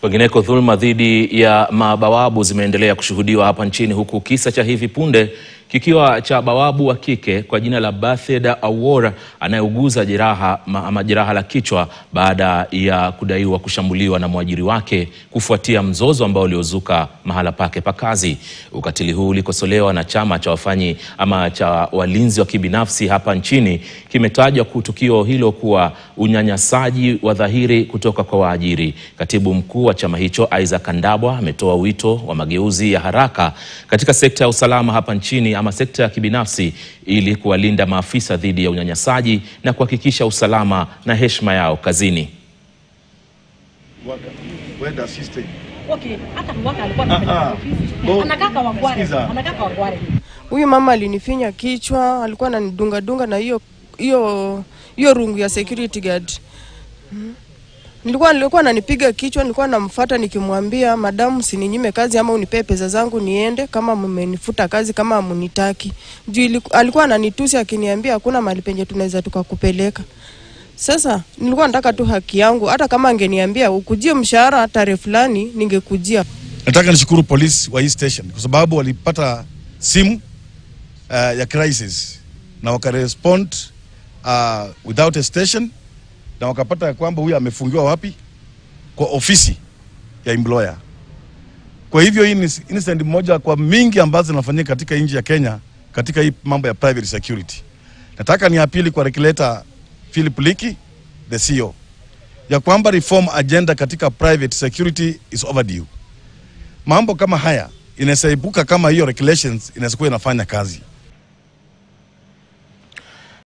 Wengineko, dhulma dhidi ya mabawabu zimeendelea kushuhudiwa hapa nchini, huku kisa cha hivi punde kikiwa cha bawabu wa kike kwa jina la Bethesda Awora anayeuguza jeraha la kichwa baada ya kudaiwa kushambuliwa na mwajiri wake kufuatia mzozo ambao uliozuka mahala pake pa kazi. Ukatili huu ulikosolewa na chama cha walinzi wa kibinafsi hapa nchini. Kimetajwa tukio hilo kuwa unyanyasaji wa dhahiri kutoka kwa waajiri. Katibu mkuu wa chama hicho Isaac Kandabwa ametoa wito wa mageuzi ya haraka katika sekta ya usalama hapa nchini ama sekta ya kibinafsi ili kuwalinda maafisa dhidi ya unyanyasaji na kuhakikisha usalama na heshima yao kazini. Huyu mama alinifinya kichwa, alikuwa ananidunga na hiyo rungu ya security guard. Nilikuwa ananipiga kichwa, nilikuwa namfuata nikimwambia, "Madamu, usininyime kazi ama unipe pesa zangu niende, kama mmenifuta kazi, kama hamunitaki." Alikuwa ananitusi akiniambia hakuna mahali penye tunaweza tukakupeleka. Sasa nilikuwa nataka tu haki yangu, hata kama angeniambia ukujie mshahara tarehe fulani ningekujia. Nataka nishukuru polisi wa hii station kwa sababu walipata simu ya crisis na wakarespond without a station, na wakapata kwamba huyu amefungiwa wapi? Kwa ofisi ya employer. Kwa hivyo hii ni incident moja kwa mingi ambazo zinafanyika katika nchi ya Kenya katika hii mambo ya private security. Nataka niapili kwa regulator Philip Liki, the CEO, ya kwamba reform agenda katika private security is overdue. Mambo kama haya inasaibuka kama hiyo regulations inakuwa inafanya kazi.